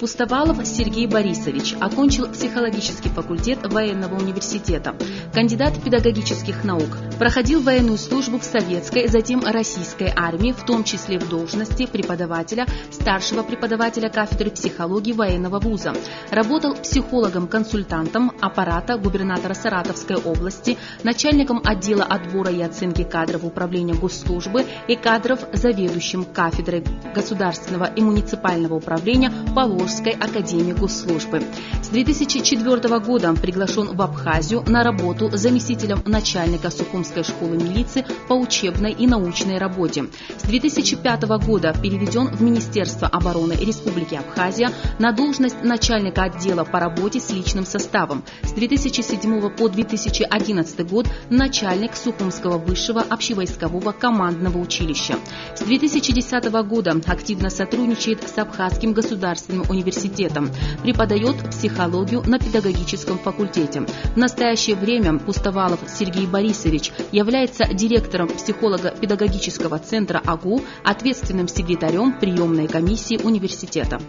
Пустовалов Сергей Борисович окончил психологический факультет военного университета, кандидат педагогических наук, проходил военную службу в советской, затем российской армии, в том числе в должности преподавателя, старшего преподавателя кафедры психологии военного вуза, работал психологом-консультантом аппарата губернатора Саратовской области, начальником отдела отбора и оценки кадров управления госслужбы и кадров заведующим кафедрой государственного и муниципального управления Поволжской академии госслужбы. С 2004 года приглашен в Абхазию на работу заместителем начальника Сухумской школы милиции по учебной и научной работе. С 2005 года переведен в Министерство обороны Республики Абхазия на должность начальника отдела по работе с личным составом. С 2007 по 2011 год начальник Сухумского высшего общевойскового командного училища. С 2010 года активно сотрудничает с Абхазским государственным университетом, преподает психологию на педагогическом факультете. В настоящее время Пустовалов Сергей Борисович является директором психолого-педагогического центра АГУ, ответственным секретарем приемной комиссии университета.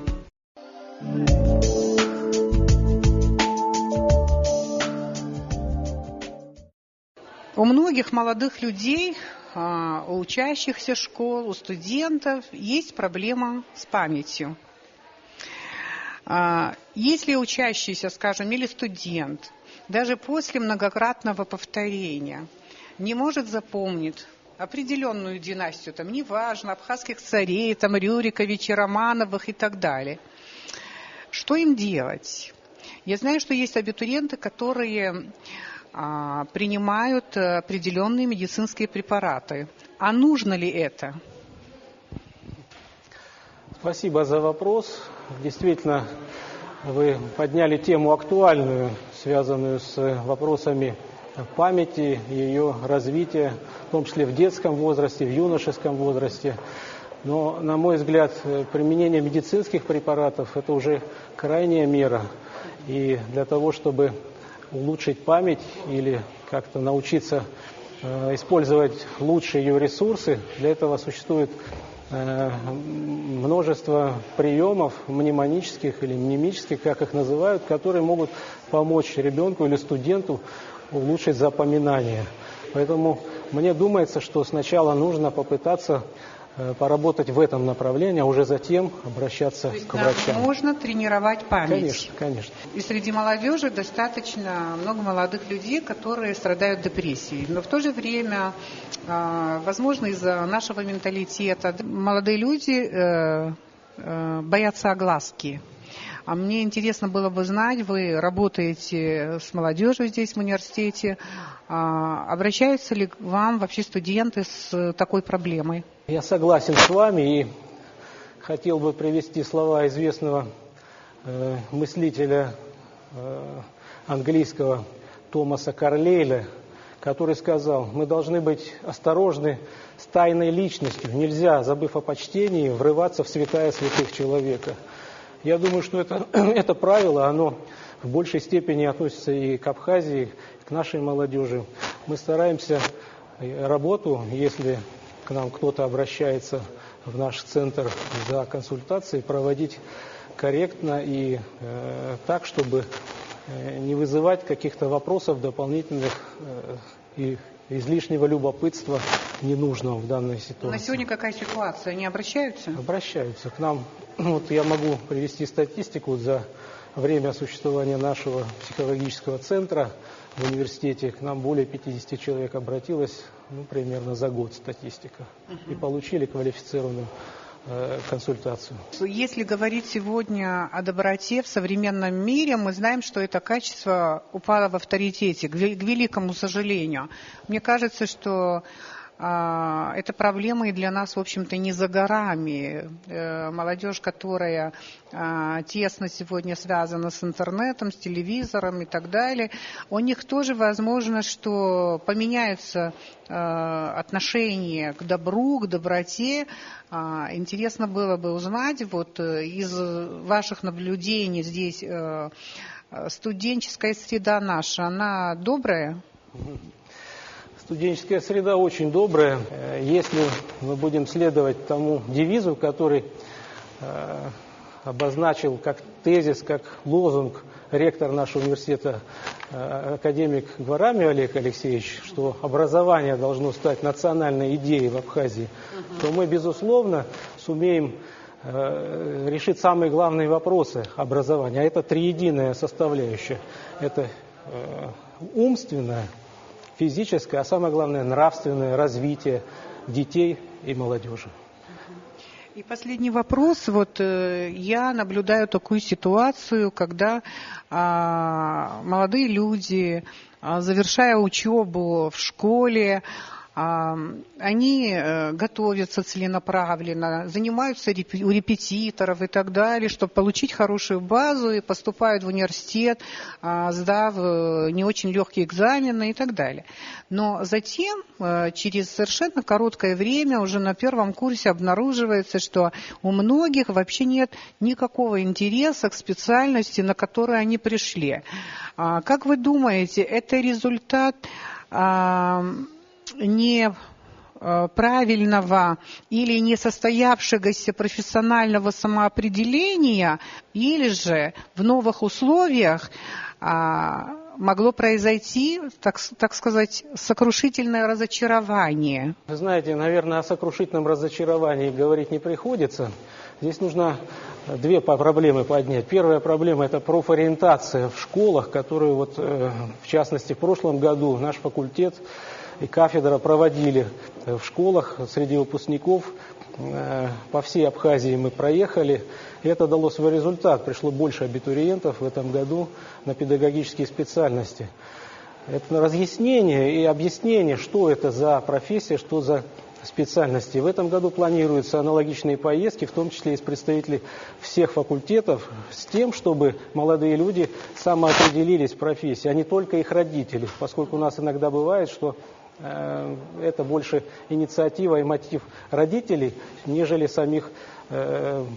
У многих молодых людей, у учащихся школ, у студентов есть проблема с памятью. Если учащийся, скажем, или студент, даже после многократного повторения не может запомнить определенную династию, там, неважно, абхазских царей, там, Рюриковичей, Романовых и так далее, что им делать? Я знаю, что есть абитуриенты, которые принимают определенные медицинские препараты. А нужно ли это? Спасибо за вопрос. Действительно, вы подняли тему актуальную, связанную с вопросами памяти, ее развития, в том числе в детском возрасте, в юношеском возрасте. Но, на мой взгляд, применение медицинских препаратов – это уже крайняя мера. И для того, чтобы улучшить память или как-то научиться использовать лучше ее ресурсы, для этого существует множество приемов мнемонических или мнемических, как их называют, которые могут помочь ребенку или студенту улучшить запоминание. Поэтому мне думается, что сначала нужно попытаться поработать в этом направлении, а уже затем обращаться к врачам. Можно тренировать память. Конечно, конечно. И среди молодежи достаточно много молодых людей, которые страдают депрессией. Но в то же время, возможно, из-за нашего менталитета молодые люди боятся огласки. А мне интересно было бы знать, вы работаете с молодежью здесь в университете, обращаются ли к вам вообще студенты с такой проблемой? Я согласен с вами и хотел бы привести слова известного мыслителя английского Томаса Карлейля, который сказал: мы должны быть осторожны с тайной личностью, нельзя, забыв о почтении, врываться в святая святых человека. Я думаю, что это правило, оно в большей степени относится и к Абхазии, к нашей молодежи. Мы стараемся работу, если к нам кто-то обращается в наш центр за консультацией, проводить корректно и так, чтобы не вызывать каких-то вопросов дополнительных и излишнего любопытства ненужного в данной ситуации. На сегодня какая ситуация? Они обращаются? Обращаются к нам. Вот я могу привести статистику за время существования нашего психологического центра в университете. К нам более 50 человек обратилось, примерно за год статистика, и получили квалифицированную консультацию. Если говорить сегодня о доброте в современном мире, мы знаем, что это качество упало в авторитете, к великому сожалению. Мне кажется, что эта проблема и для нас, в общем-то, не за горами. Молодежь, которая тесно сегодня связана с интернетом, с телевизором и так далее, у них тоже возможно, что поменяются отношения к добру, к доброте. Интересно было бы узнать, вот из ваших наблюдений здесь, студенческая среда наша, она добрая? Студенческая среда очень добрая. Если мы будем следовать тому девизу, который обозначил как тезис, как лозунг ректор нашего университета, академик Гварамий Олег Алексеевич, что образование должно стать национальной идеей в Абхазии, то мы, безусловно, сумеем решить самые главные вопросы образования. А это триединая составляющая. Это умственное, физическое, а самое главное нравственное развитие детей и молодежи. И последний вопрос. Вот я наблюдаю такую ситуацию, когда молодые люди, завершая учебу в школе, они готовятся целенаправленно, занимаются у репетиторов и так далее, чтобы получить хорошую базу, и поступают в университет, сдав не очень легкие экзамены и так далее. Но затем, через совершенно короткое время, уже на первом курсе обнаруживается, что у многих вообще нет никакого интереса к специальности, на которую они пришли. Как вы думаете, это результат неправильного или несостоявшегося профессионального самоопределения, или же в новых условиях могло произойти, так сказать, сокрушительное разочарование? Вы знаете, наверное, о сокрушительном разочаровании говорить не приходится. Здесь нужно две проблемы поднять. Первая проблема – это профориентация в школах, которую, вот, в частности, в прошлом году наш факультет и кафедра проводили в школах среди выпускников. По всей Абхазии мы проехали, и это дало свой результат. Пришло больше абитуриентов в этом году на педагогические специальности. Это разъяснение и объяснение, что это за профессия, что за специальности. В этом году планируются аналогичные поездки, в том числе из представителей всех факультетов, с тем, чтобы молодые люди самоопределились в профессии, а не только их родители, поскольку у нас иногда бывает, что это больше инициатива и мотив родителей, нежели самих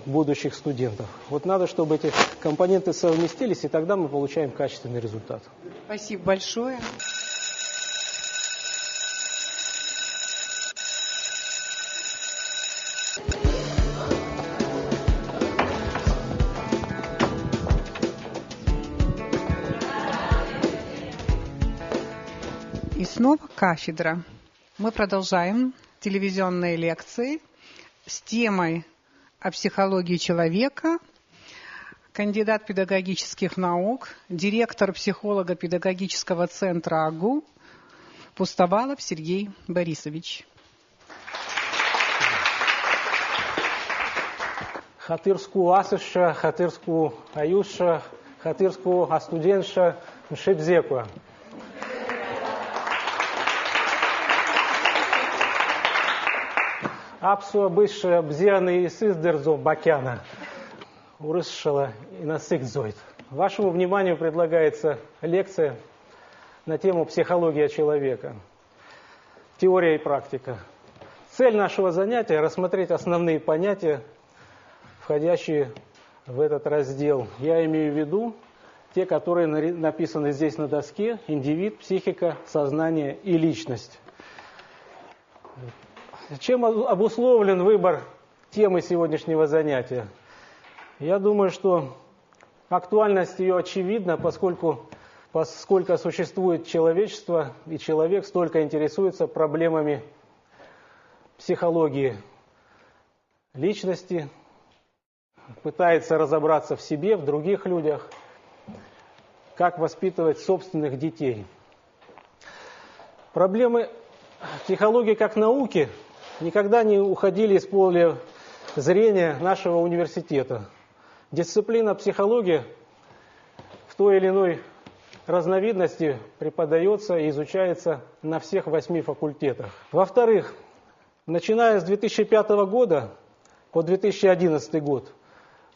будущих студентов. Вот надо, чтобы эти компоненты совместились, и тогда мы получаем качественный результат. Спасибо большое. И снова кафедра. Мы продолжаем телевизионные лекции с темой о психологии человека. Кандидат педагогических наук, директор психолого-педагогического центра АГУ Пустовалов Сергей Борисович. Хатырску асыша, хатырску аюша, хатырску астуденша, мшибзекуа. Апсуа бывшая бзианы и сыздерзо бакяна. Урысшала и насыкзоид. Вашему вниманию предлагается лекция на тему психология человека. Теория и практика. Цель нашего занятия – рассмотреть основные понятия, входящие в этот раздел. Я имею в виду те, которые написаны здесь на доске: индивид, психика, сознание и личность. Чем обусловлен выбор темы сегодняшнего занятия? Я думаю, что актуальность ее очевидна, поскольку существует человечество, и человек столько интересуется проблемами психологии личности, пытается разобраться в себе, в других людях, как воспитывать собственных детей. Проблемы психологии как науки никогда не уходили из поля зрения нашего университета. Дисциплина психология в той или иной разновидности преподается и изучается на всех 8 факультетах. Во-вторых, начиная с 2005 года по 2011 год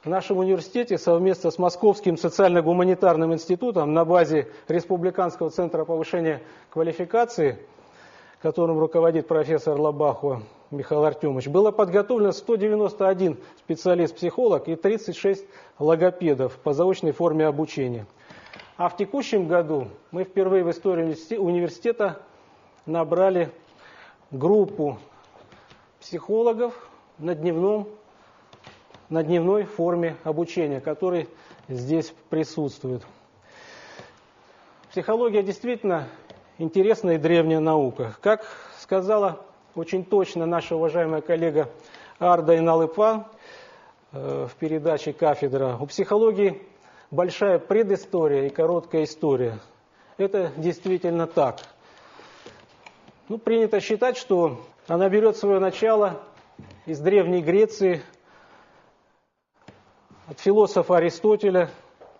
в нашем университете совместно с Московским социально-гуманитарным институтом на базе Республиканского центра повышения квалификации, которым руководит профессор Лобахова Михаил Артемович, было подготовлено 191 специалист-психолог и 36 логопедов по заочной форме обучения. А в текущем году мы впервые в истории университета набрали группу психологов на дневном на дневной форме обучения, который здесь присутствует. Психология действительно интересная и древняя наука. Как сказала очень точно наша уважаемая коллега Арда Иналыпан в передаче «Кафедра», у психологии большая предыстория и короткая история. Это действительно так. Принято считать, что она берет свое начало из Древней Греции, от философа Аристотеля,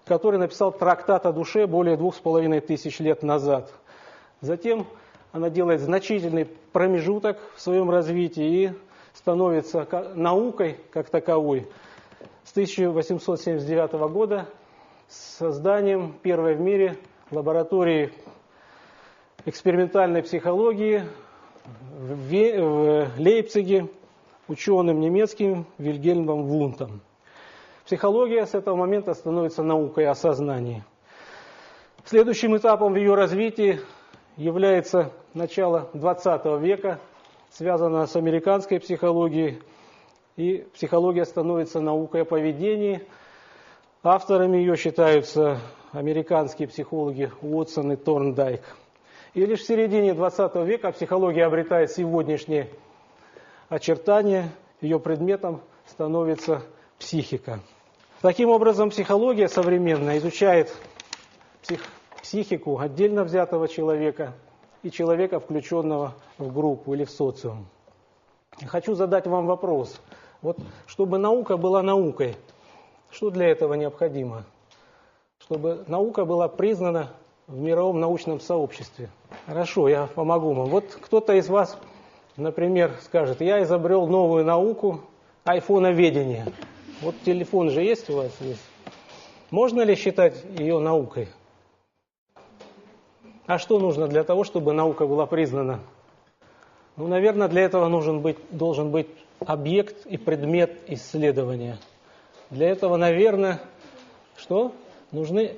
который написал трактат о душе более 2500 лет назад. Затем она делает значительный промежуток в своем развитии и становится наукой как таковой с 1879 года с созданием первой в мире лаборатории экспериментальной психологии в Лейпциге ученым немецким Вильгельмом Вундтом. Психология с этого момента становится наукой о сознании. Следующим этапом в ее развитии является начало XX века, связанное с американской психологией, и психология становится наукой о поведении. Авторами ее считаются американские психологи Уотсон и Торндайк. И лишь в середине XX века психология обретает сегодняшние очертания, ее предметом становится психика. Таким образом, психология современная изучает психику отдельно взятого человека и человека, включенного в группу или в социум. Хочу задать вам вопрос. Чтобы наука была наукой, что для этого необходимо? Чтобы наука была признана в мировом научном сообществе. Хорошо, я помогу вам. Кто-то из вас, например, скажет: я изобрел новую науку айфоноведения. Телефон же есть у вас здесь. Можно ли считать ее наукой? А что нужно для того, чтобы наука была признана? Наверное, для этого должен быть объект и предмет исследования. Для этого, наверное, нужны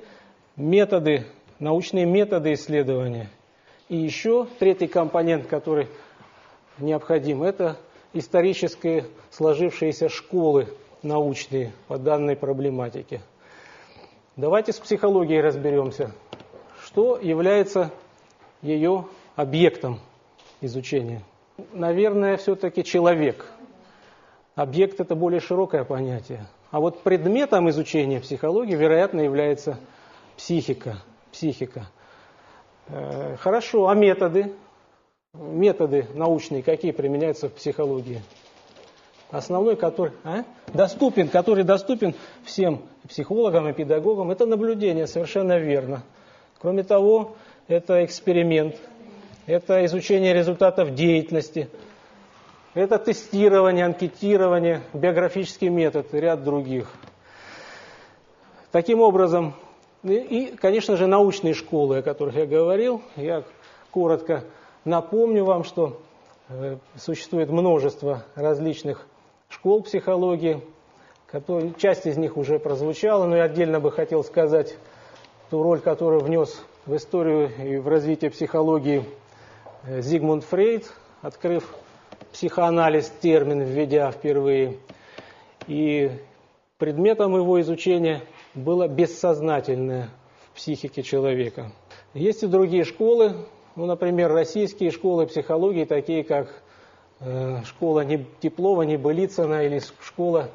методы, научные методы исследования. И еще третий компонент, который необходим, это исторические сложившиеся школы научные по данной проблематике. Давайте с психологией разберемся. Что является ее объектом изучения? Наверное, все-таки человек. Объект – это более широкое понятие. А предметом изучения психологии, вероятно, является психика. Хорошо, а методы? Методы научные какие применяются в психологии? Основной, который доступен всем психологам и педагогам, это наблюдение, совершенно верно. Кроме того, это эксперимент, это изучение результатов деятельности, это тестирование, анкетирование, биографический метод и ряд других. Таким образом, и, конечно же, научные школы, о которых я говорил, я коротко напомню вам, что существует множество различных школ психологии, часть из них уже прозвучала, но я отдельно бы хотел сказать ту роль, которую внес в историю и в развитие психологии Зигмунд Фрейд, открыв психоанализ, термин введя впервые. И предметом его изучения было бессознательное в психике человека. Есть и другие школы, например, российские школы психологии, такие как школа Теплова-Небылицына или школа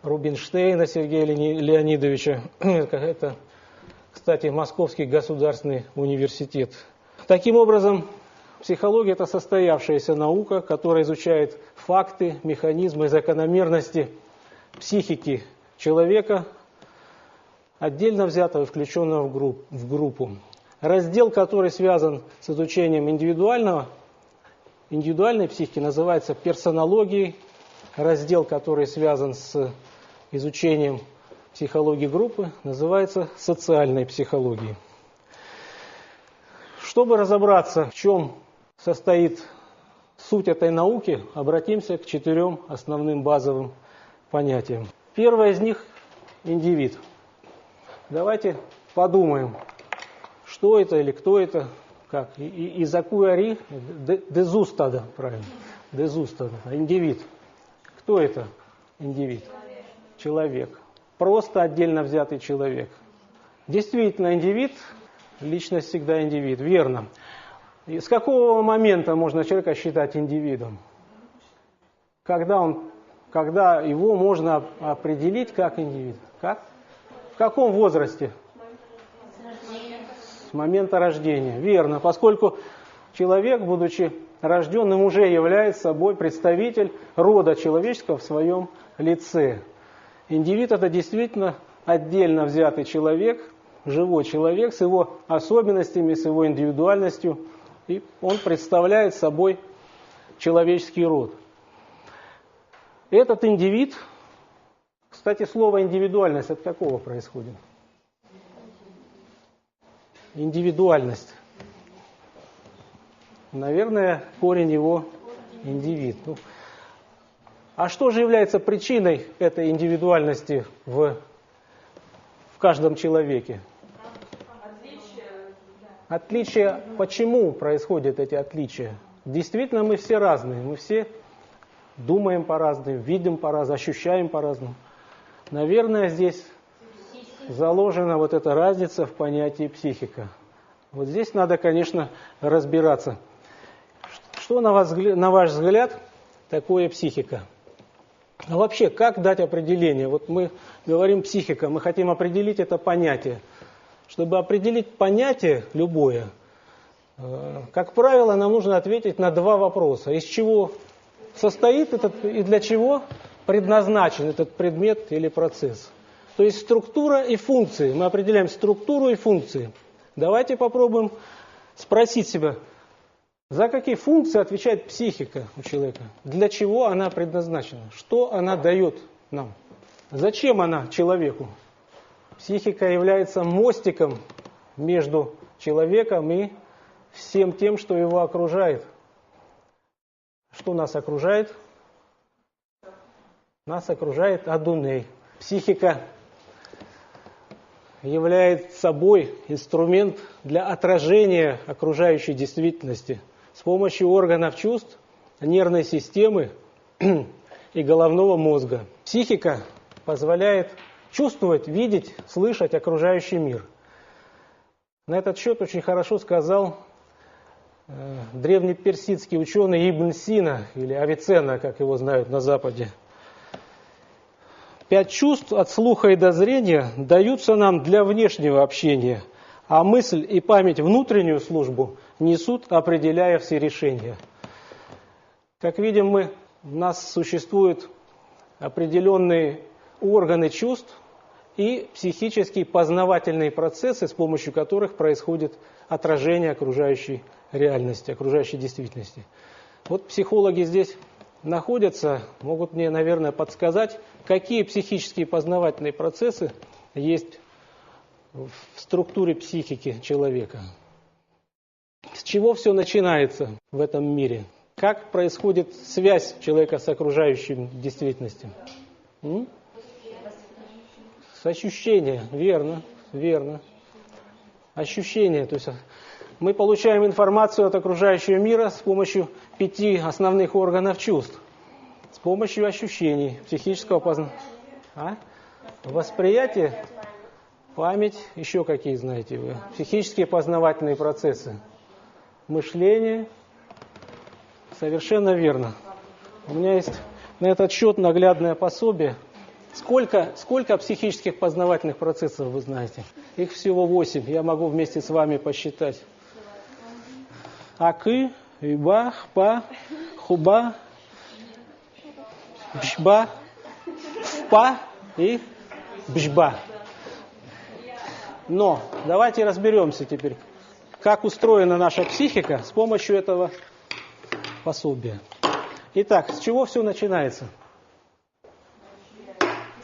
Рубинштейна Сергея Леонидовича. Это, кстати, Московский государственный университет. Таким образом, психология – это состоявшаяся наука, которая изучает факты, механизмы, закономерности психики человека, отдельно взятого и включенного в группу. Раздел, который связан с изучением индивидуальной психики, называется персонологией. Раздел, который связан с изучением психологии группы, называется социальной психологией. Чтобы разобраться, в чем состоит суть этой науки, обратимся к 4 основным базовым понятиям. Первое из них – индивид. Давайте подумаем, что это или кто это, как. Из акуари дезустада, правильно, дезустада, индивид. Кто это индивид? человек. Просто отдельно взятый человек. Действительно, индивид, личность всегда индивид, верно. И с какого момента можно человека считать индивидом? Когда его можно определить как индивид? Как? В каком возрасте? С момента рождения. Верно, поскольку человек, будучи рожденным, уже является собой представитель рода человеческого в своем лице. Индивид – это действительно отдельно взятый человек, живой человек с его особенностями, с его индивидуальностью, и он представляет собой человеческий род. Этот индивид, кстати, слово индивидуальность от какого происходит? Индивидуальность. Наверное, корень его индивид. А что же является причиной этой индивидуальности в каждом человеке? Отличия. Почему происходят эти отличия? Действительно, мы все разные, мы все думаем по-разному, видим по-разному, ощущаем по-разному. Наверное, здесь заложена вот эта разница в понятии психика. Вот здесь надо, конечно, разбираться. Что, на ваш взгляд, такое психика? А вообще, как дать определение? Вот мы говорим психика, мы хотим определить это понятие. Чтобы определить понятие любое, как правило, нам нужно ответить на два вопроса. Из чего состоит этот и для чего предназначен этот предмет или процесс. То есть структура и функции. Мы определяем структуру и функции. Давайте попробуем спросить себя, за какие функции отвечает психика у человека? Для чего она предназначена? Что она дает нам? Зачем она человеку? Психика является мостиком между человеком и всем тем, что его окружает. Что нас окружает? Нас окружает Адуней. Психика является собой инструмент для отражения окружающей действительности с помощью органов чувств, нервной системы и головного мозга. Психика позволяет чувствовать, видеть, слышать окружающий мир. На этот счет очень хорошо сказал древнеперсидский ученый Ибн Сина, или Авиценна, как его знают на Западе. 5 чувств от слуха и до зрения даются нам для внешнего общения, а мысль и память внутреннюю службу несут, определяя все решения. Как видим, у нас существуют определенные органы чувств и психические познавательные процессы, с помощью которых происходит отражение окружающей реальности, окружающей действительности. Вот психологи здесь находятся, могут мне, наверное, подсказать, какие психические познавательные процессы есть в структуре психики человека. С чего все начинается в этом мире? Как происходит связь человека с окружающей действительностью? С ощущения, верно, верно. Ощущения, то есть мы получаем информацию от окружающего мира с помощью 5 основных органов чувств. С помощью ощущений, психического познания. Восприятие, память, еще какие знаете вы. Психические познавательные процессы. Мышление. Совершенно верно. У меня есть на этот счет наглядное пособие. Сколько психических познавательных процессов вы знаете? Их всего 8. Я могу вместе с вами посчитать. Акы, Иба, Хпа, Хуба, Бшба, Впа и Бшба. Но давайте разберемся теперь, как устроена наша психика с помощью этого пособия. Итак, с чего все начинается?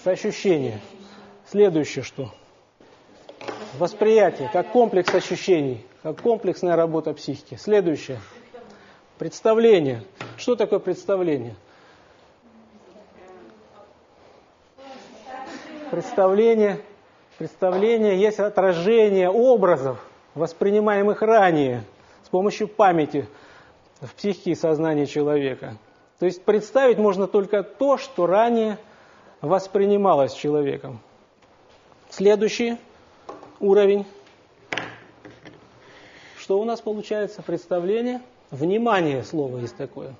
С ощущения. Следующее что? Восприятие, как комплекс ощущений, как комплексная работа психики. Следующее. Представление. Что такое представление? Представление есть отражение образов, воспринимаемых ранее, с помощью памяти в психике и сознании человека. То есть представить можно только то, что ранее воспринималось человеком. Следующий уровень. Что у нас получается? Представление. Внимание, слово есть такое.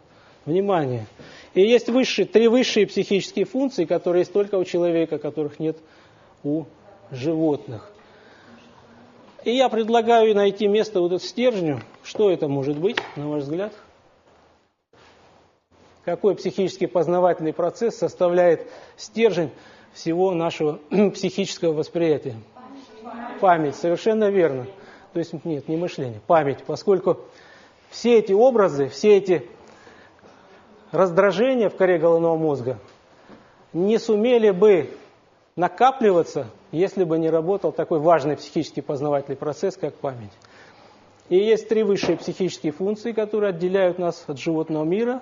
Внимание. И есть три высшие психические функции, которые есть только у человека, которых нет у животных. И я предлагаю найти место вот этому стержню. Что это может быть, на ваш взгляд? Какой психический познавательный процесс составляет стержень всего нашего психического восприятия? Память, совершенно верно. То есть, нет, не мышление, память. Поскольку все эти образы, все эти раздражения в коре головного мозга не сумели бы накапливаться, если бы не работал такой важный психический познавательный процесс, как память. И есть три высшие психические функции, которые отделяют нас от животного мира: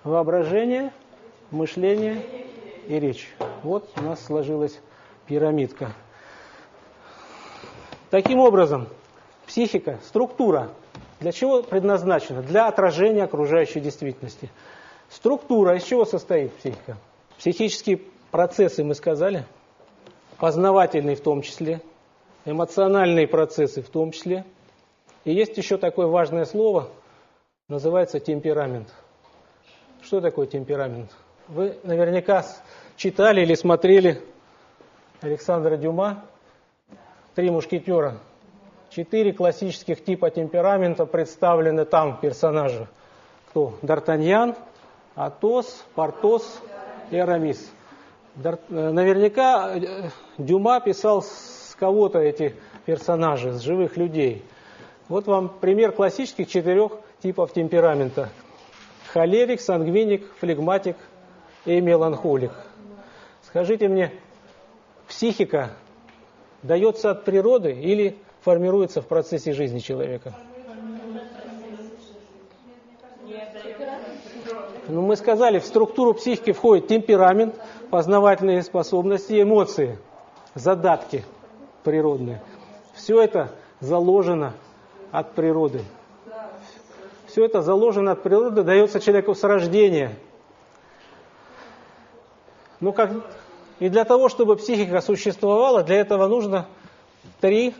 воображение, мышление и речь. Вот у нас сложилась пирамидка. Таким образом, психика, структура, для чего предназначена? Для отражения окружающей действительности. Структура из чего состоит психика? Психические процессы, мы сказали, познавательные в том числе, эмоциональные процессы в том числе. И есть еще такое важное слово, называется темперамент. Что такое темперамент? Вы наверняка читали или смотрели Александра Дюма «Три мушкетера». 4 классических типа темперамента представлены там персонажи. Кто? Д'Артаньян, Атос, Портос и Арамис. Наверняка Дюма писал с кого-то эти персонажи, с живых людей. Вот вам пример классических 4 типов темперамента. Холерик, сангвиник, флегматик и меланхолик. Скажите мне, психика дается от природы или формируется в процессе жизни человека? Ну, мы сказали, в структуру психики входит темперамент, познавательные способности, эмоции, задатки природные. Все это заложено от природы. Все это заложено от природы, дается человеку с рождения. Ну, и для того, чтобы психика существовала, для этого нужно 3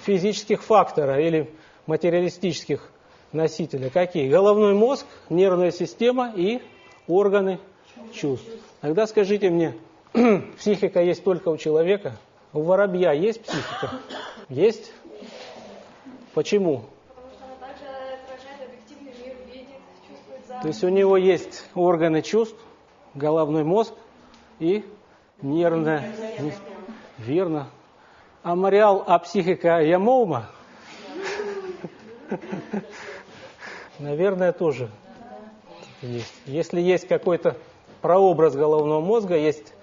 физических фактора или материалистических носителя. Какие? Головной мозг, нервная система и органы чувств. Тогда скажите мне, психика есть только у человека? У воробья есть психика? Есть? Почему? Потому что она также отражает объективный мир, видит, чувствует запах. То есть у него есть органы чувств, головной мозг и нервная. Верно. А мариал, а психика ямоума? Наверное, тоже есть. Если есть какой-то прообраз головного мозга, есть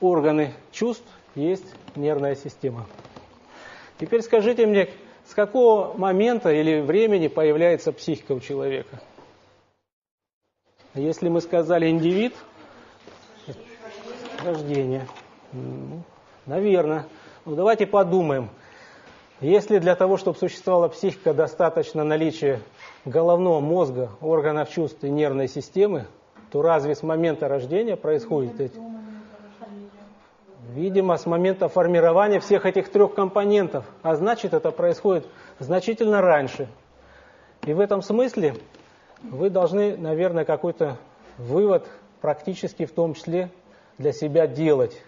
органы чувств, есть нервная система. Теперь скажите мне, с какого момента или времени появляется психика у человека? Если мы сказали индивид, рождение, наверное. Ну, давайте подумаем. Если для того, чтобы существовала психика, достаточно наличия головного мозга, органов чувств и нервной системы, то разве с момента рождения происходит это? Видимо, с момента формирования всех этих 3 компонентов. А значит, это происходит значительно раньше. И в этом смысле вы должны, наверное, какой-то вывод практически в том числе для себя делать.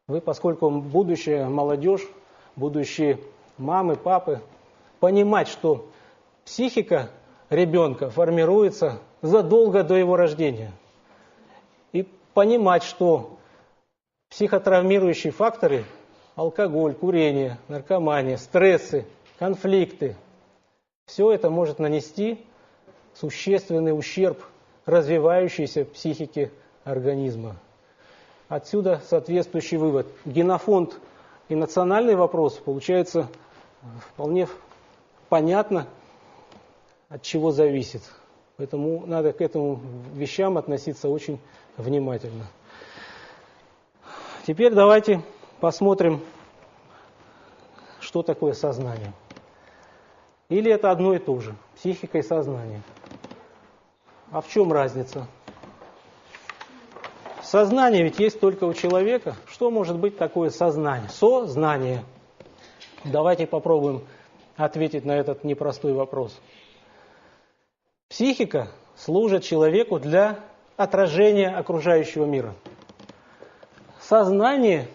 Вы, поскольку будущая молодежь, будущие мамы, папы, понимать, что психика ребенка формируется задолго до его рождения. И понимать, что психотравмирующие факторы – алкоголь, курение, наркомания, стрессы, конфликты – все это может нанести существенный ущерб развивающейся психике организма. Отсюда соответствующий вывод. Генофонд и национальный вопрос получается вполне понятно, от чего зависит. Поэтому надо к этим вещам относиться очень внимательно. Теперь давайте посмотрим, что такое сознание. Или это одно и то же, психика и сознание. А в чем разница? сознание ведь есть только у человека. Что может быть такое сознание? Сознание. Давайте попробуем ответить на этот непростой вопрос. Психика служит человеку для отражения окружающего мира. Сознание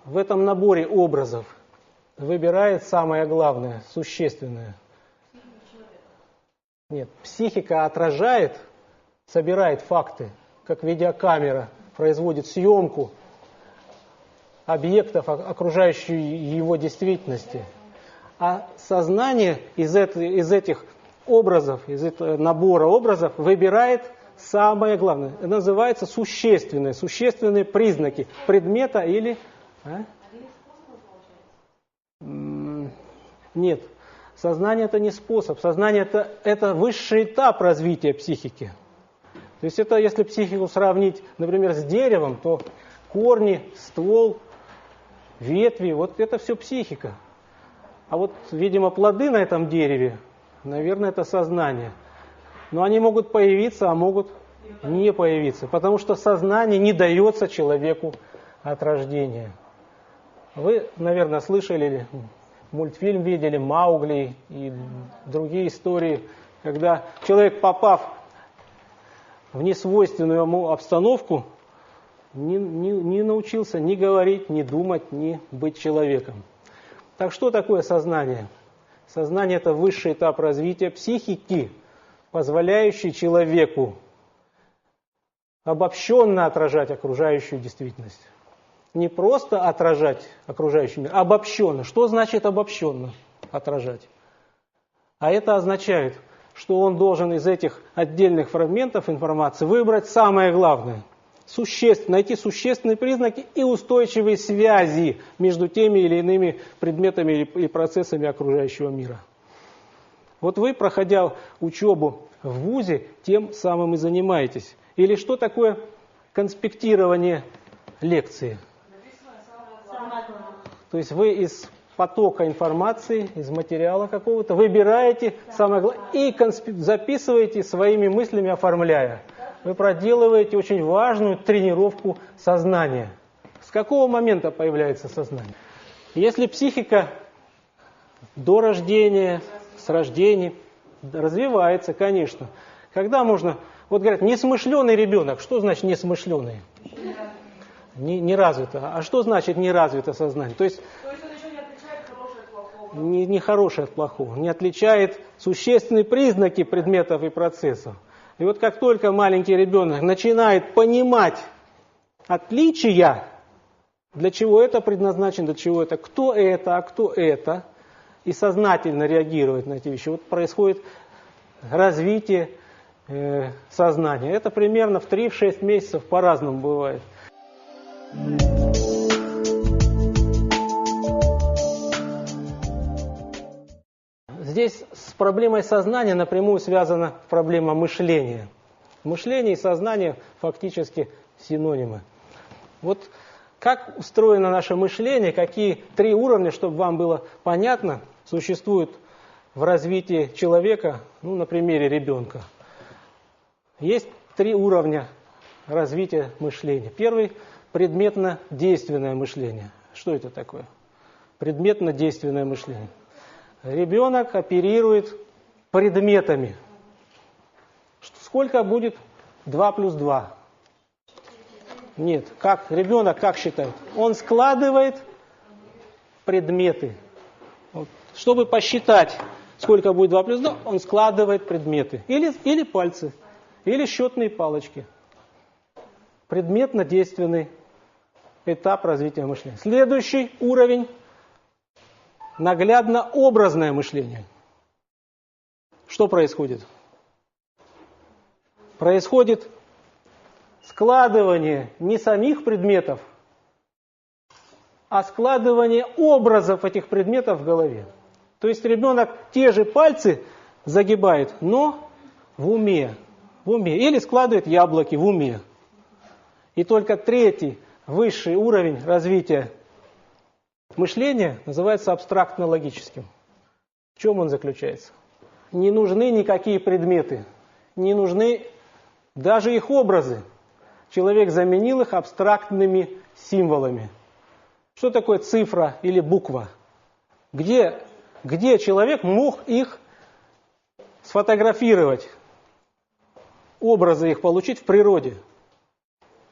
в этом наборе образов выбирает самое главное, существенное. Нет, психика отражает, собирает факты, как видеокамера производит съемку объектов, окружающей его действительности. А сознание из этих образов, из этого набора образов выбирает самое главное. Это называется существенные признаки предмета или... Нет, сознание это не способ. Сознание это высший этап развития психики. То есть это, если психику сравнить, например, с деревом, то корни, ствол, ветви, вот это все психика. А вот, видимо, плоды на этом дереве, наверное, это сознание. Но они могут появиться, а могут не появиться, потому что сознание не дается человеку от рождения. Вы, наверное, слышали, мультфильм видели, Маугли и другие истории, когда человек, попав в несвойственную ему обстановку, не научился ни говорить, ни думать, ни быть человеком. Так что такое сознание? Сознание – это высший этап развития психики, позволяющий человеку обобщенно отражать окружающую действительность. Не просто отражать окружающий мир, а обобщенно. Что значит обобщенно отражать? А это означает, что он должен из этих отдельных фрагментов информации выбрать самое главное. Найти существенные признаки и устойчивые связи между теми или иными предметами и процессами окружающего мира. Вот вы, проходя учебу в вузе, тем самым и занимаетесь. Или что такое конспектирование лекции? То есть вы из потока информации, из материала какого-то выбираете самое главное и записываете своими мыслями, оформляя. Вы проделываете очень важную тренировку сознания. С какого момента появляется сознание? Если психика до рождения, с рождения развивается, конечно. Когда можно... Вот говорят, несмышленый ребенок. Что значит несмышленый? Не развито. А что значит не развито сознание? То есть он еще не отличает хорошее от плохого. Не хорошее от плохого. Не отличает существенные признаки предметов и процессов. И вот как только маленький ребенок начинает понимать отличия, для чего это предназначено, для чего это, кто это, а кто это, и сознательно реагировать на эти вещи, вот происходит развитие сознания. Это примерно в 3-6 месяцев, по-разному бывает. Здесь с проблемой сознания напрямую связана проблема мышления. Мышление и сознание фактически синонимы. Вот как устроено наше мышление, какие 3 уровня, чтобы вам было понятно, существуют в развитии человека, на примере ребенка. Есть 3 уровня развития мышления. Первый – предметно-действенное мышление. Что это такое? Предметно-действенное мышление. Ребенок оперирует предметами. Сколько будет 2 плюс 2? Нет. Ребенок как считает? Он складывает предметы. Вот. Чтобы посчитать, сколько будет 2 плюс 2, он складывает предметы. Или пальцы, или счетные палочки. Предметно-действенный этап развития мышления. Следующий уровень – наглядно-образное мышление. Что происходит? Происходит складывание не самих предметов, а складывание образов этих предметов в голове. То есть ребенок те же пальцы загибает, но в уме. Или складывает яблоки в уме. И только 3-й, высший уровень развития мышления называется абстрактно-логическим. В чем он заключается? Не нужны никакие предметы, не нужны даже их образы. человек заменил их абстрактными символами. Что такое цифра или буква? Где человек мог их сфотографировать, образы их получить в природе?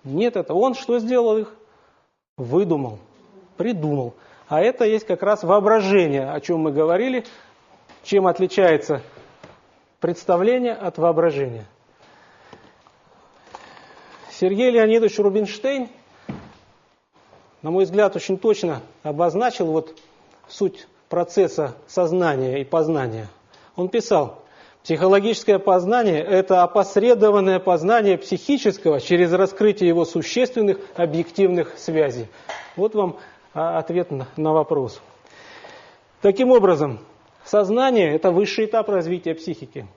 Нет, это он что сделал их? Выдумал, придумал. А это есть как раз воображение, о чем мы говорили, чем отличается представление от воображения. Сергей Леонидович Рубинштейн, на мой взгляд, очень точно обозначил вот суть процесса сознания и познания. Он писал: психологическое познание – это опосредованное познание психического через раскрытие его существенных объективных связей. Вот вам ответ на вопрос. Таким образом, сознание – это высший этап развития психики.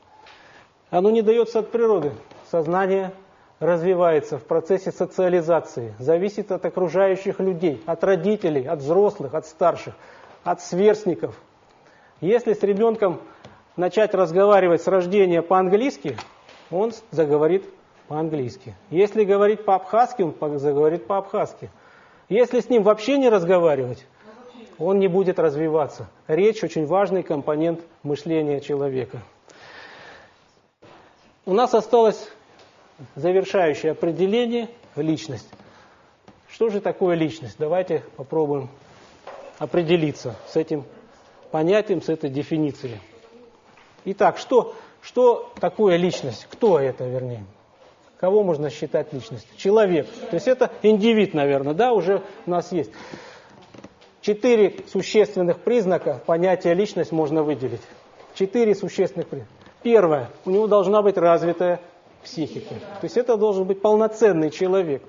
Оно не дается от природы. Сознание развивается в процессе социализации, зависит от окружающих людей, от родителей, от взрослых, от старших, от сверстников. Если с ребенком начать разговаривать с рождения по-английски, он заговорит по-английски. Если говорить по-абхазски, он заговорит по-абхазски. Если с ним вообще не разговаривать, он не будет развиваться. Речь очень важный компонент мышления человека. У нас осталось завершающее определение – личность. Что же такое личность? Давайте попробуем определиться с этим понятием, с этой дефиницией. Итак, что такое личность? Кто это, вернее? Кого можно считать личностью? Человек. То есть это индивид, наверное, да, уже у нас есть. 4 существенных признака понятия личность можно выделить. 4 существенных признака. Первое. У него должна быть развитая психика. То есть это должен быть полноценный человек.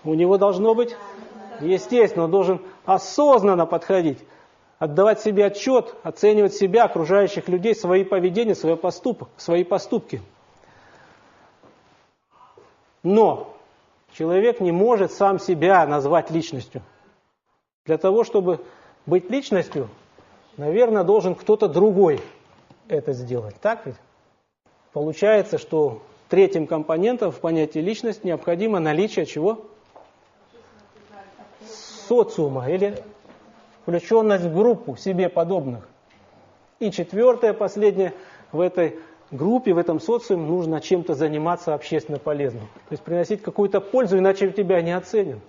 У него должно быть, естественно, он должен осознанно подходить, отдавать себе отчет, оценивать себя, окружающих людей, свои поведения, свои поступки. Но человек не может сам себя назвать личностью. Для того, чтобы быть личностью, наверное, должен кто-то другой это сделать. Так ведь? Получается, что третьим компонентом в понятии личность необходимо наличие чего? Социума или включенность в группу себе подобных. И четвертое, последнее, в этой группе, в этом социуме нужно чем-то заниматься общественно полезным. То есть приносить какую-то пользу, иначе тебя не оценят.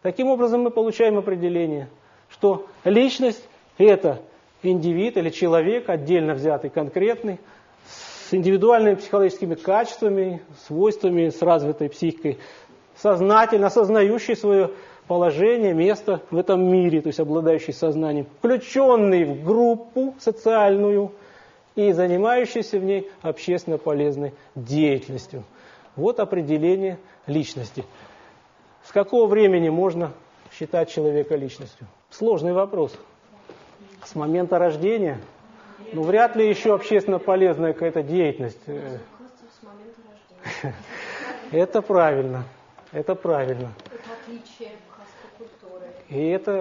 Таким образом мы получаем определение, что личность – это индивид или человек, отдельно взятый, конкретный, с индивидуальными психологическими качествами, свойствами, с развитой психикой, сознательно осознающий свое положение, место в этом мире, то есть обладающий сознанием, включенный в группу социальную и занимающийся в ней общественно полезной деятельностью. Вот определение личности. С какого времени можно считать человека личностью? Сложный вопрос. С момента рождения? Ну, вряд ли еще общественно полезная какая-то деятельность. Это правильно. Это правильно. И это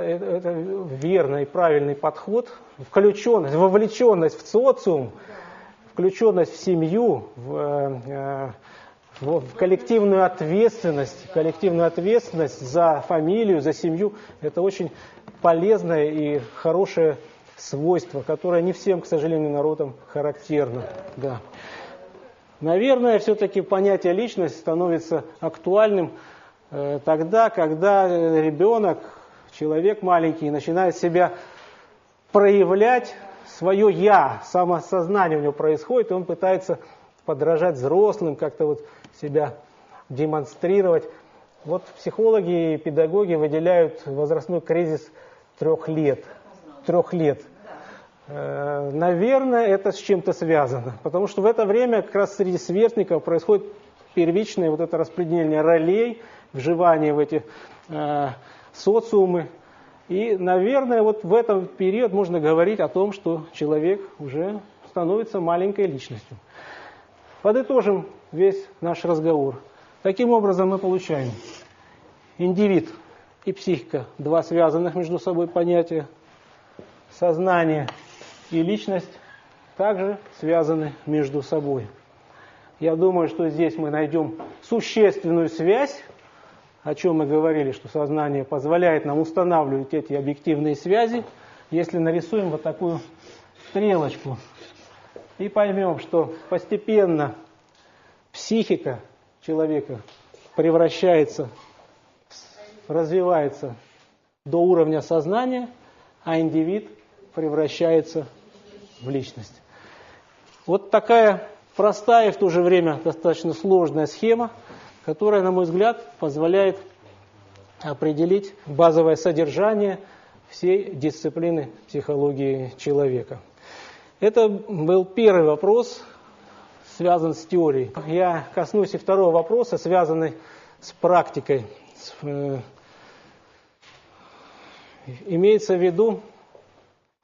верный и правильный подход. Включенность, вовлеченность в социум, включенность в семью, в коллективную ответственность за фамилию, за семью. Это очень полезное и хорошее свойство, которое не всем, к сожалению, народам характерно. Да. Наверное, все-таки понятие личность становится актуальным тогда, когда ребенок, человек маленький, начинает себя проявлять, свое «я», самосознание у него происходит, и он пытается подражать взрослым, как-то вот себя демонстрировать. Вот психологи и педагоги выделяют возрастной кризис 3 лет. 3 лет. Наверное, это с чем-то связано, потому что в это время как раз среди сверстников происходит первичное вот это распределение ролей, вживание в эти социумы. И, наверное, вот в этом период можно говорить о том, что человек уже становится маленькой личностью. Подытожим весь наш разговор. Таким образом мы получаем индивид и психика, 2 связанных между собой понятия. Сознание и личность также связаны между собой. Я думаю, что здесь мы найдем существенную связь, о чем мы говорили, что сознание позволяет нам устанавливать эти объективные связи, если нарисуем вот такую стрелочку и поймем, что постепенно психика человека превращается, развивается до уровня сознания, а индивид превращается в личность. Вот такая простая и в то же время достаточно сложная схема, которая, на мой взгляд, позволяет определить базовое содержание всей дисциплины психологии человека. Это был первый вопрос, связан с теорией. Я коснусь и второго вопроса, связанный с практикой. Имеется в виду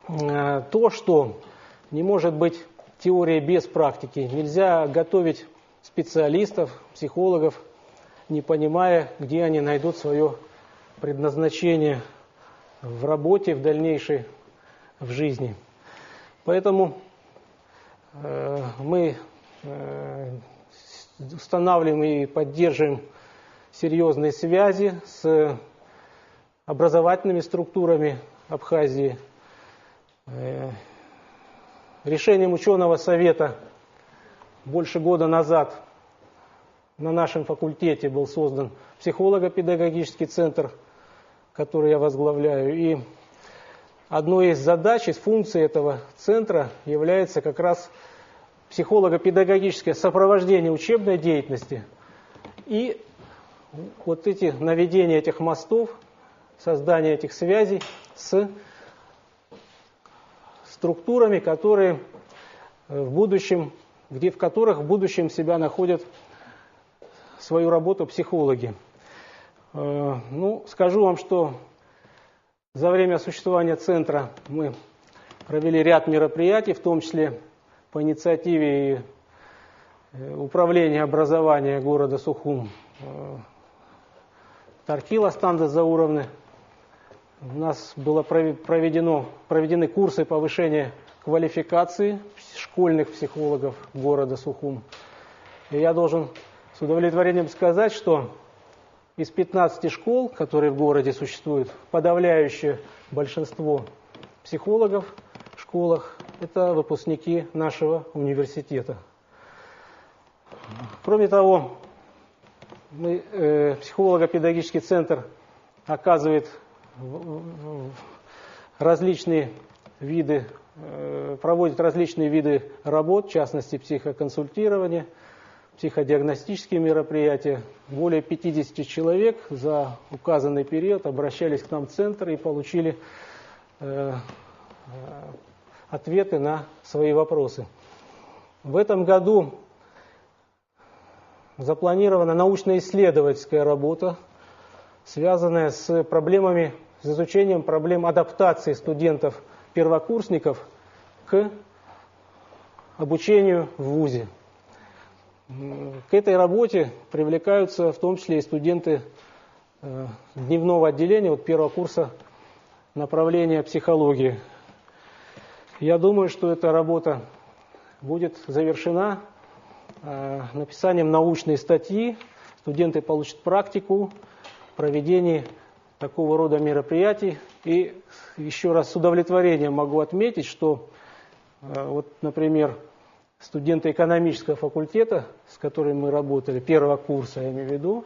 то, что не может быть теории без практики. Нельзя готовить специалистов, психологов, не понимая, где они найдут свое предназначение в работе, в дальнейшей, в жизни. Поэтому мы устанавливаем и поддерживаем серьезные связи с образовательными структурами Абхазии. Решением ученого совета больше года назад на нашем факультете был создан психолого-педагогический центр, который я возглавляю. И одной из задач, из функций этого центра является как раз психолого-педагогическое сопровождение учебной деятельности и вот эти наведение этих мостов, создание этих связей с структурами, которые в будущем, в которых в будущем себя находят свою работу психологи. Скажу вам, что за время существования центра мы провели ряд мероприятий, в том числе по инициативе управления образования города Сухум Таркила Станда Зауровны. У нас было проведены курсы повышения квалификации школьных психологов города Сухум. И я должен с удовлетворением сказать, что из 15 школ, которые в городе существуют, подавляющее большинство психологов в школах – это выпускники нашего университета. Кроме того, психолого-педагогический центр оказывает различные виды, проводит различные виды работ, в частности психоконсультирование, психодиагностические мероприятия. Более 50 человек за указанный период обращались к нам в центр и получили ответы на свои вопросы. В этом году запланирована научно-исследовательская работа, связанная с изучением проблем адаптации студентов-первокурсников к обучению в ВУЗе. К этой работе привлекаются в том числе и студенты дневного отделения, первого курса направления психологии. Я думаю, что эта работа будет завершена написанием научной статьи. Студенты получат практику в проведении такого рода мероприятий. И еще раз с удовлетворением могу отметить, что, например, студенты экономического факультета, с которыми мы работали, первого курса, я имею в виду,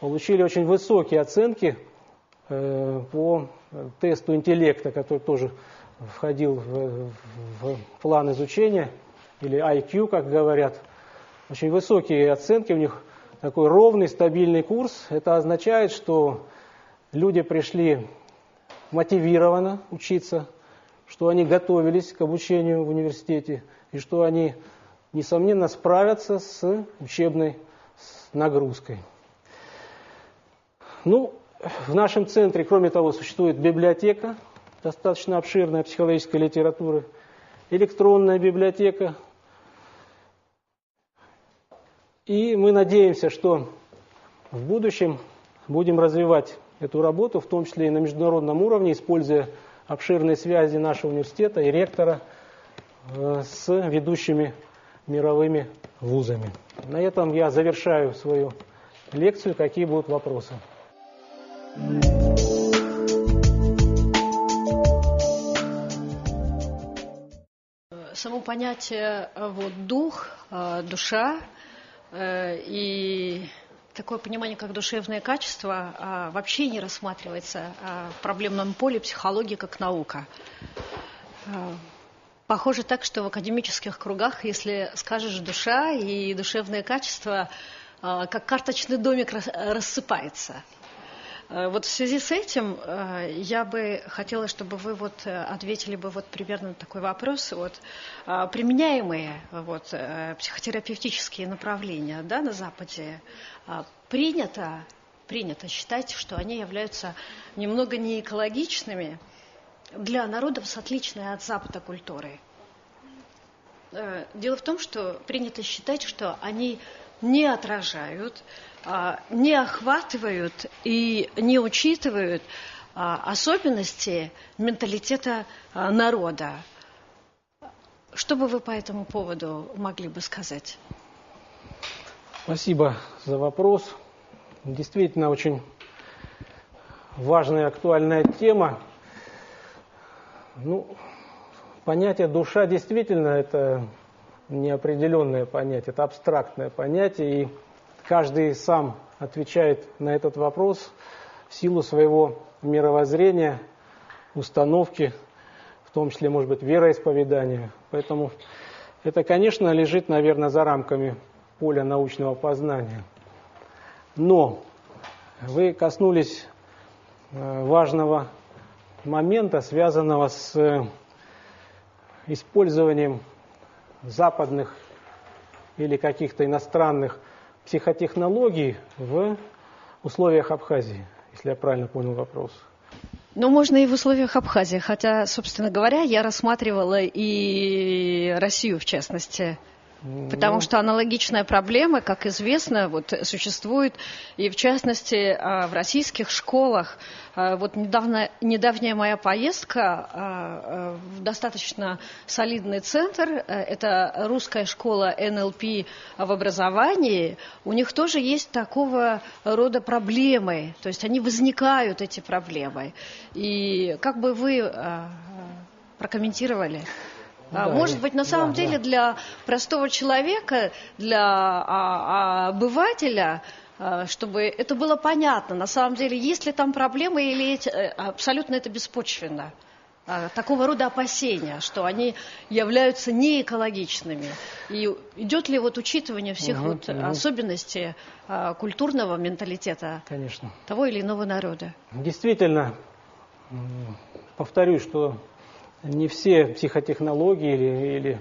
получили очень высокие оценки по тесту интеллекта, который тоже входил в план изучения, или IQ, как говорят. Очень высокие оценки, у них такой ровный, стабильный курс. Это означает, что люди пришли мотивированно учиться, что они готовились к обучению в университете, и что они, несомненно, справятся с учебной нагрузкой. В нашем центре, кроме того, существует библиотека, достаточно обширная психологической литературы, электронная библиотека. И мы надеемся, что в будущем будем развивать эту работу, в том числе и на международном уровне, используя обширные связи нашего университета и ректора с ведущими мировыми вузами. На этом я завершаю свою лекцию. Какие будут вопросы? Само понятие дух, душа и такое понимание, как душевное качество, вообще не рассматривается в проблемном поле психологии как наука. Похоже так, что в академических кругах, если скажешь душа и душевное качество, как карточный домик рассыпается. Вот в связи с этим я бы хотела, чтобы вы ответили бы примерно на такой вопрос. Применяемые психотерапевтические направления, да, на Западе, принято считать, что они являются немного неэкологичными для народов с отличной от Запада культурой. Дело в том, что принято считать, что они не отражают, не охватывают и не учитывают особенности менталитета народа. Что бы вы по этому поводу могли бы сказать? Спасибо за вопрос. Действительно, очень важная и актуальная тема. Понятие душа действительно это неопределенное понятие, это абстрактное понятие, и каждый сам отвечает на этот вопрос в силу своего мировоззрения, установки, в том числе, может быть, вероисповедания. Поэтому это, конечно, лежит, наверное, за рамками поля научного познания. Но вы коснулись важного момента, связанного с использованием западных или каких-то иностранных психотехнологий в условиях Абхазии, если я правильно понял вопрос. Можно и в условиях Абхазии, хотя, собственно говоря, я рассматривала и Россию в частности. Потому что аналогичная проблема, как известно, существует и в частности в российских школах. Недавняя моя поездка в достаточно солидный центр, это русская школа НЛП в образовании, у них тоже есть такого рода проблемы, то есть они возникают, эти проблемы. И как бы вы прокомментировали? Да, может быть, на самом деле для простого человека, для обывателя, чтобы это было понятно, на самом деле, есть ли там проблемы или абсолютно это беспочвенно. Такого рода опасения, что они являются неэкологичными. И идет ли учитывание всех особенностей культурного менталитета того или иного народа? Действительно, повторюсь, что не все психотехнологии или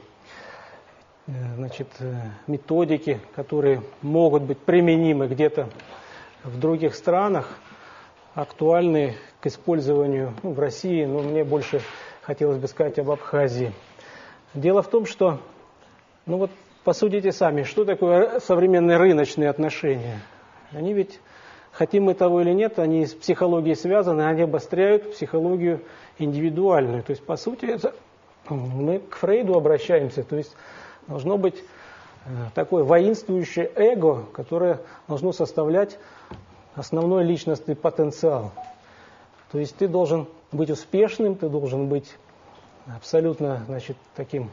методики, которые могут быть применимы где-то в других странах, актуальны к использованию в России, но мне больше хотелось бы сказать об Абхазии. Дело в том, что, посудите сами, что такое современные рыночные отношения? Они ведь, хотим мы того или нет, они с психологией связаны, они обостряют психологию индивидуальную. То есть, по сути, мы к Фрейду обращаемся. То есть, должно быть такое воинствующее эго, которое должно составлять основной личностный потенциал. То есть, ты должен быть успешным, ты должен быть абсолютно, таким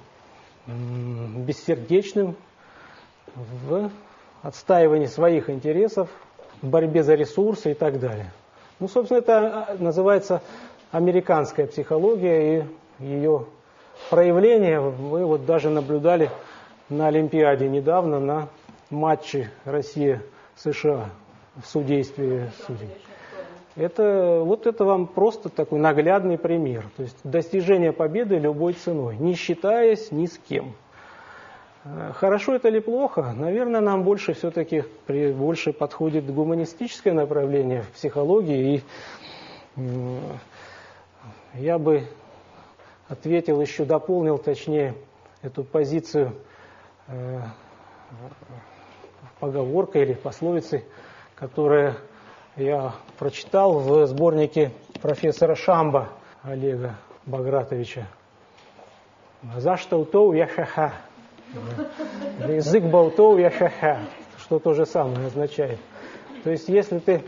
бессердечным в отстаивании своих интересов, в борьбе за ресурсы и так далее. Собственно, это называется американская психология, и ее проявление вы даже наблюдали на Олимпиаде недавно, на матче Россия-США в судействе судей. Это вам просто такой наглядный пример. То есть достижение победы любой ценой, не считаясь ни с кем. Хорошо это или плохо? Наверное, нам больше все-таки подходит гуманистическое направление в психологии. И я бы ответил еще, дополнил точнее эту позицию поговоркой или пословицей, которую я прочитал в сборнике профессора Шамба Олега Багратовича. «За что то я ха-ха». Язык болтов яшаха, что то же самое означает. То есть, если ты...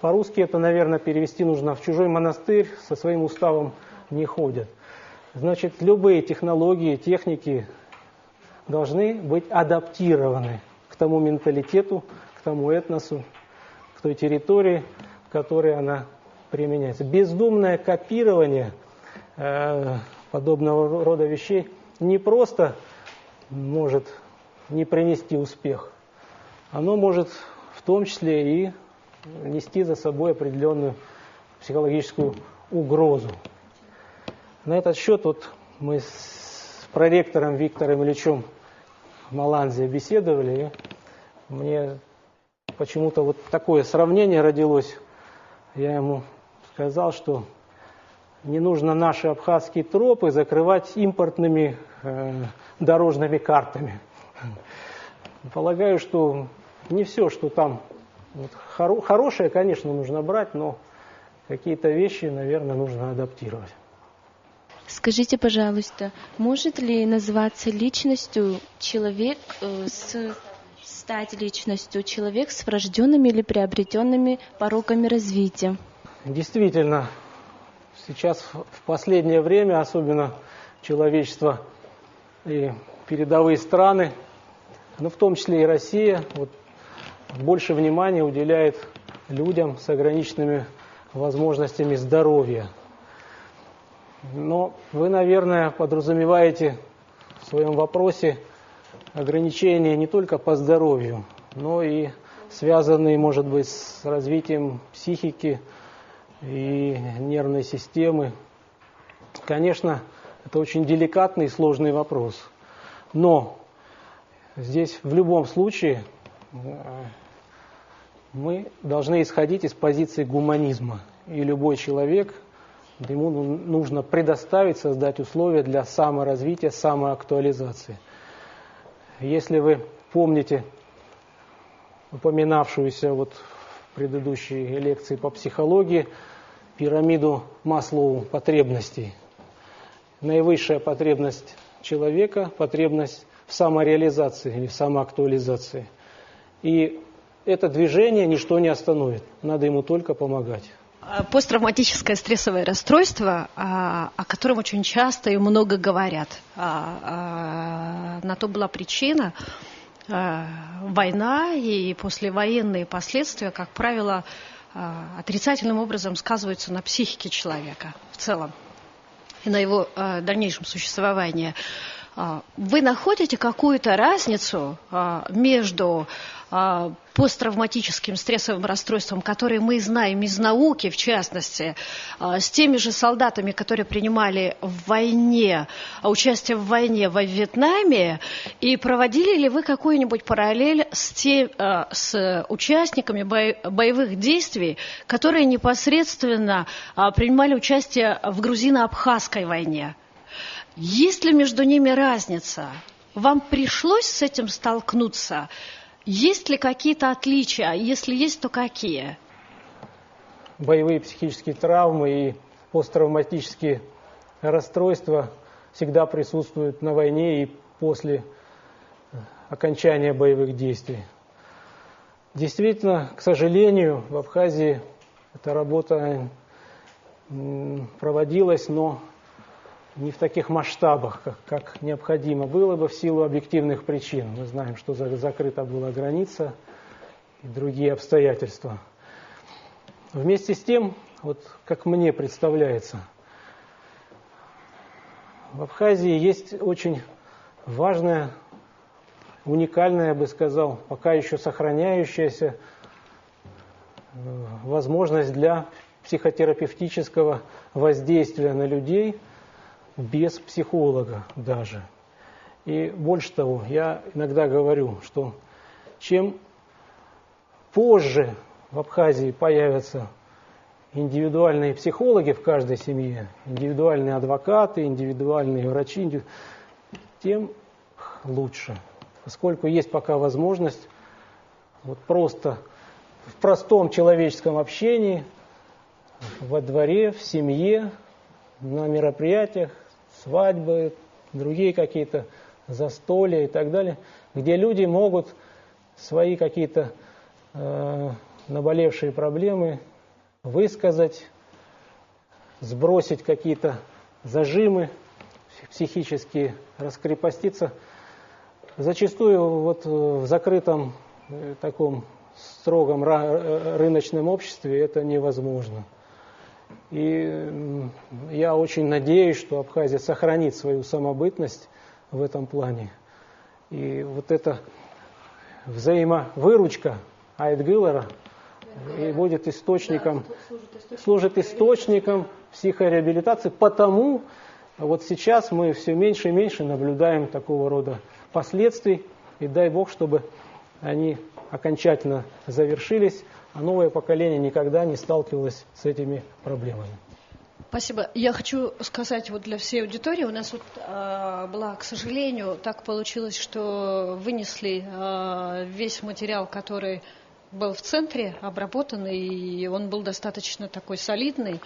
По-русски это, наверное, перевести нужно: в чужой монастырь со своим уставом не ходят. Значит, любые технологии, техники должны быть адаптированы к тому менталитету, к тому этносу, к той территории, в которой она применяется. Бездумное копирование подобного рода вещей не просто может не принести успех, оно может в том числе и нести за собой определенную психологическую угрозу. На этот счет вот мы с проректором Виктором Ильичем Маланзе беседовали, и мне почему-то вот такое сравнение родилось. Я ему сказал, что не нужно наши абхазские тропы закрывать импортными дорожными картами. Полагаю, что не все, что там вот, хорошее, конечно, нужно брать, но какие-то вещи, наверное, нужно адаптировать. Скажите, пожалуйста, может ли называться личностью человек стать личностью человек с врожденными или приобретенными пороками развития? Действительно, сейчас в последнее время, особенно человечество и передовые страны, но в том числе и Россия, вот, больше внимания уделяет людям с ограниченными возможностями здоровья. Но вы, наверное, подразумеваете в своем вопросе ограничения не только по здоровью, но и связанные, может быть, с развитием психики и нервной системы. Конечно, это очень деликатный и сложный вопрос. Но здесь в любом случае мы должны исходить из позиции гуманизма. И любой человек, ему нужно предоставить, создать условия для саморазвития, самоактуализации. Если вы помните упоминавшуюся вот в предыдущей лекции по психологии пирамиду Маслоу потребностей, наивысшая потребность человека – потребность в самореализации или в самоактуализации. И это движение ничто не остановит, надо ему только помогать. Посттравматическое стрессовое расстройство, о котором очень часто и много говорят. На то была причина война и послевоенные последствия, как правило, отрицательным образом сказываются на психике человека в целом и на его дальнейшем существовании. Вы находите какую-то разницу между посттравматическим стрессовым расстройством, которое мы знаем из науки, в частности, с теми же солдатами, которые принимали в войне, участие в войне во Вьетнаме, и проводили ли вы какую-нибудь параллель с участниками боевых действий, которые непосредственно принимали участие в грузино-абхазской войне? Есть ли между ними разница? Вам пришлось с этим столкнуться? Есть ли какие-то отличия? Если есть, то какие? Боевые психические травмы и посттравматические расстройства всегда присутствуют на войне и после окончания боевых действий. Действительно, к сожалению, в Абхазии эта работа проводилась, но не в таких масштабах, как необходимо было бы в силу объективных причин. Мы знаем, что закрыта была граница и другие обстоятельства. Вместе с тем, вот как мне представляется, в Абхазии есть очень важная, уникальная, я бы сказал, пока еще сохраняющаяся возможность для психотерапевтического воздействия на людей без психолога даже. И больше того, я иногда говорю, что чем позже в Абхазии появятся индивидуальные психологи в каждой семье, индивидуальные адвокаты, индивидуальные врачи, тем лучше. Поскольку есть пока возможность вот просто в простом человеческом общении, во дворе, в семье, на мероприятиях свадьбы, другие какие-то застолья и так далее, где люди могут свои какие-то наболевшие проблемы высказать, сбросить какие-то зажимы психические, раскрепоститься. Зачастую вот в закрытом таком строгом рыночном обществе это невозможно. И я очень надеюсь, что Абхазия сохранит свою самобытность в этом плане. И вот эта взаимовыручка Айтгылара и будет источником, служит источником психореабилитации, потому вот сейчас мы все меньше и меньше наблюдаем такого рода последствий, и дай Бог, чтобы они окончательно завершились, а новое поколение никогда не сталкивалось с этими проблемами. Спасибо. Я хочу сказать вот для всей аудитории, у нас вот была, к сожалению, так получилось, что вынесли весь материал, который был в центре, обработан, и он был достаточно такой солидный,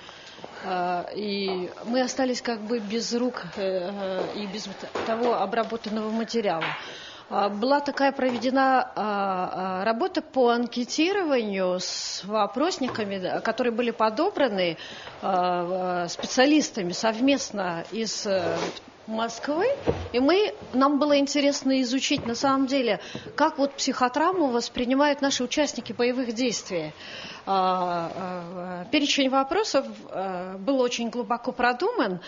и мы остались как бы без рук и без того обработанного материала. Была такая проведена работа по анкетированию с вопросниками, которые были подобраны специалистами совместно из Москвы, и нам было интересно изучить на самом деле, как вот психотравму воспринимают наши участники боевых действий. Перечень вопросов был очень глубоко продуман.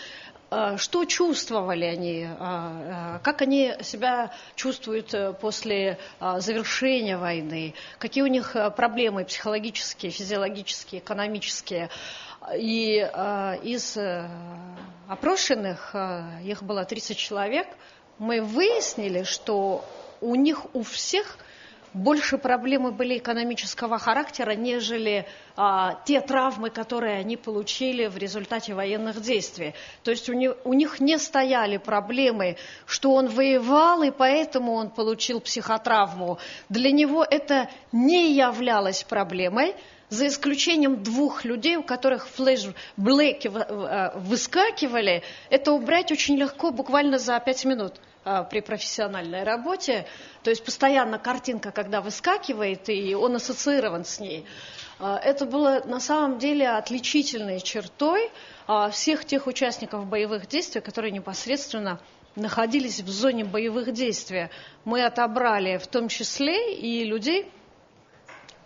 Что чувствовали они, как они себя чувствуют после завершения войны, какие у них проблемы психологические, физиологические, экономические. И из опрошенных, их было 30 человек, мы выяснили, что у них у всех больше проблемы были экономического характера, нежели те травмы, которые они получили в результате военных действий. То есть у них не стояли проблемы, что он воевал, и поэтому он получил психотравму. Для него это не являлось проблемой, за исключением 2 людей, у которых флешбеки выскакивали. Это убрать очень легко, буквально за 5 минут при профессиональной работе. То есть постоянно картинка, когда выскакивает, и он ассоциирован с ней. Это было на самом деле отличительной чертой всех тех участников боевых действий, которые непосредственно находились в зоне боевых действий. Мы отобрали в том числе и людей,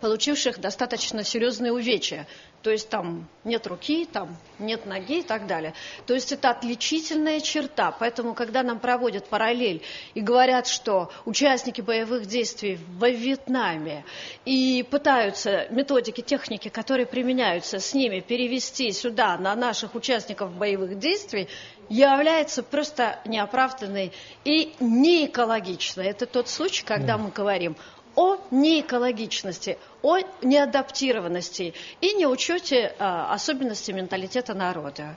получивших достаточно серьезные увечья. То есть там нет руки, там нет ноги и так далее. То есть это отличительная черта. Поэтому, когда нам проводят параллель и говорят, что участники боевых действий во Вьетнаме и пытаются методики, техники, которые применяются с ними, перевести сюда на наших участников боевых действий, является просто неоправданной и неэкологичной. Это тот случай, когда мы говорим о неэкологичности, о неадаптированности и неучете особенностей менталитета народа.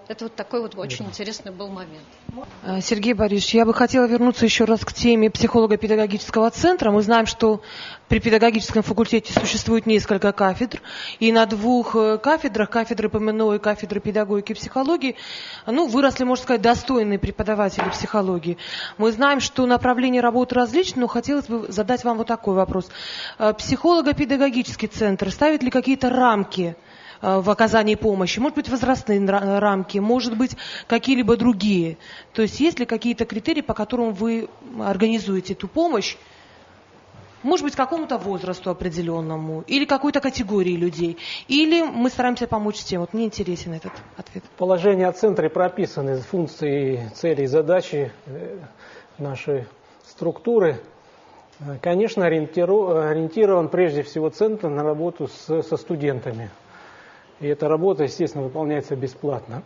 Это вот такой вот очень интересный был момент. Сергей Борисович, я бы хотела вернуться еще раз к теме психолого-педагогического центра. Мы знаем, что при педагогическом факультете существует несколько кафедр, и на 2 кафедрах, кафедры ПМНО и кафедры педагогики и психологии, выросли, можно сказать, достойные преподаватели психологии. Мы знаем, что направления работы различны, но хотелось бы задать вам вот такой вопрос. Психолого-педагогический центр ставит ли какие-то рамки в оказании помощи, может быть, возрастные рамки, может быть, какие-либо другие. То есть есть ли какие-то критерии, по которым вы организуете эту помощь, может быть, какому-то возрасту определенному, или какой-то категории людей, или мы стараемся помочь всем? Вот мне интересен этот ответ. В положении о центре прописаны функции, цели и задачи нашей структуры. Конечно, ориентирован прежде всего центр на работу со студентами. И эта работа, естественно, выполняется бесплатно.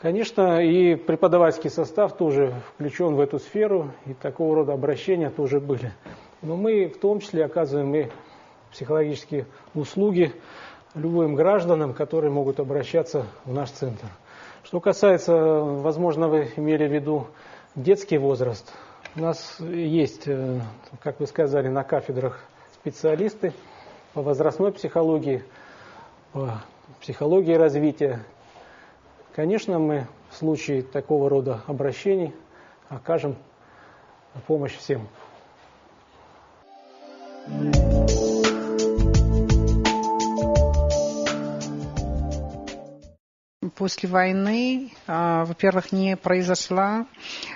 Конечно, и преподавательский состав тоже включен в эту сферу, и такого рода обращения тоже были. Но мы в том числе оказываем и психологические услуги любым гражданам, которые могут обращаться в наш центр. Что касается, возможно, вы имели в виду детский возраст, у нас есть, как вы сказали, на кафедрах специалисты по возрастной психологии, по психологии развития. Конечно, мы в случае такого рода обращений окажем помощь всем. После войны, во-первых, не произошла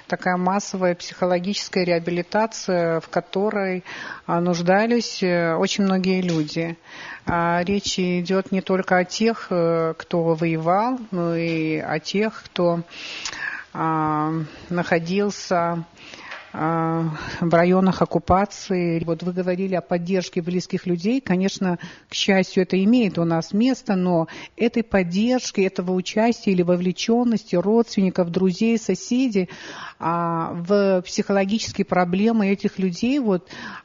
такая массовая психологическая реабилитация, в которой нуждались очень многие люди. Речь идет не только о тех, кто воевал, но и о тех, кто находился в районах оккупации. Вот вы говорили о поддержке близких людей. Конечно, к счастью, это имеет у нас место, но этой поддержки, этого участия или вовлеченности родственников, друзей, соседей в психологические проблемы этих людей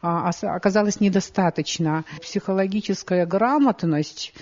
оказалось недостаточно. Психологическая грамотность,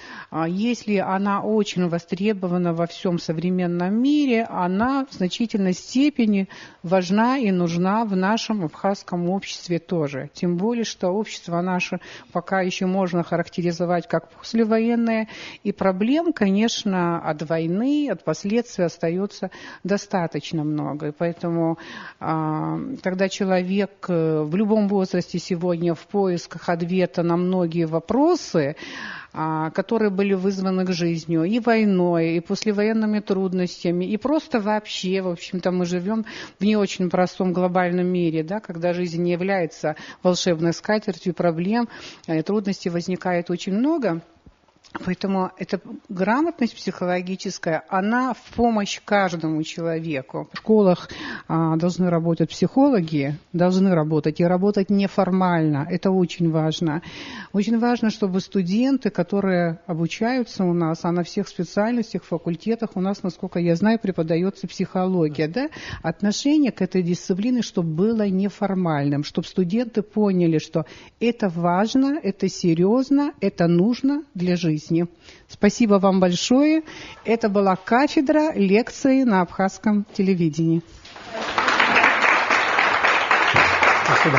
если она очень востребована во всем современном мире, она в значительной степени важна и нужна в нашем абхазском обществе тоже. Тем более, что общество наше пока еще можно характеризовать как послевоенное, и проблем, конечно, от войны, от последствий остается достаточно много. И поэтому, когда человек в любом возрасте сегодня в поисках ответа на многие вопросы, которые были вызваны к жизни и войной, и послевоенными трудностями, и просто вообще, в общем-то, мы живем в не очень простом глобальном мире, да, когда жизнь не является волшебной скатертью, проблем, трудностей возникает очень много. Поэтому эта грамотность психологическая, она в помощь каждому человеку. В школах должны работать психологи, должны работать, и работать неформально. Это очень важно. Очень важно, чтобы студенты, которые обучаются у нас, а на всех специальностях, факультетах у нас, насколько я знаю, преподается психология, да, отношение к этой дисциплине, чтобы было неформальным, чтобы студенты поняли, что это важно, это серьезно, это нужно для жизни. Спасибо вам большое. Это была кафедра лекции на абхазском телевидении. Спасибо.